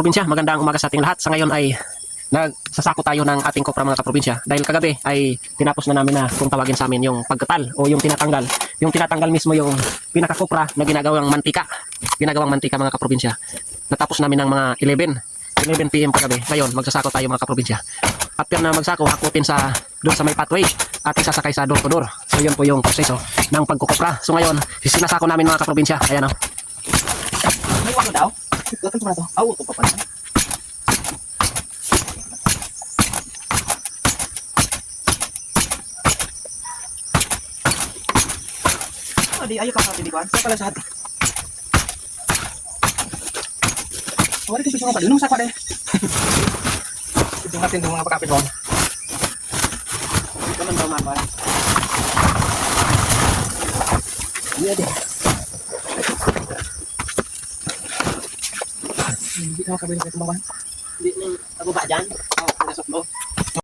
Probinsya, magandang umaga sa ating lahat. Sa ngayon ay nagsasako tayo ng ating kopra mga kaprobinsya. Dahil kagabi ay tinapos na namin na kung tawagin sa amin yung pagkatal o yung tinatanggal. Yung tinatanggal mismo yung pinakakopra na ginagawang mantika. Ginagawang mantika mga kaprobinsya. Natapos namin ng mga 11 PM kagabi. Ngayon, magsasako tayo mga kaprobinsya. After na magsako, hakutin sa doon sa may pathway at isasakay sa door to door. So yun po yung proseso ng pagkukopra. So ngayon, sinasako namin mga kaprobinsya. Ayan o. May wako daw? Ito pa to. Aw, ito pa pala. Di ayo ka sa tibikuan. Sa pala sa hati. Wala kasi mga padunong sa pa deh. Ito natin mga pakapit doon. Ito man daw mapa. Iya deh. Hindi ka makabili sa tumbawan. Hindi nang taguba dyan. Nasok mo.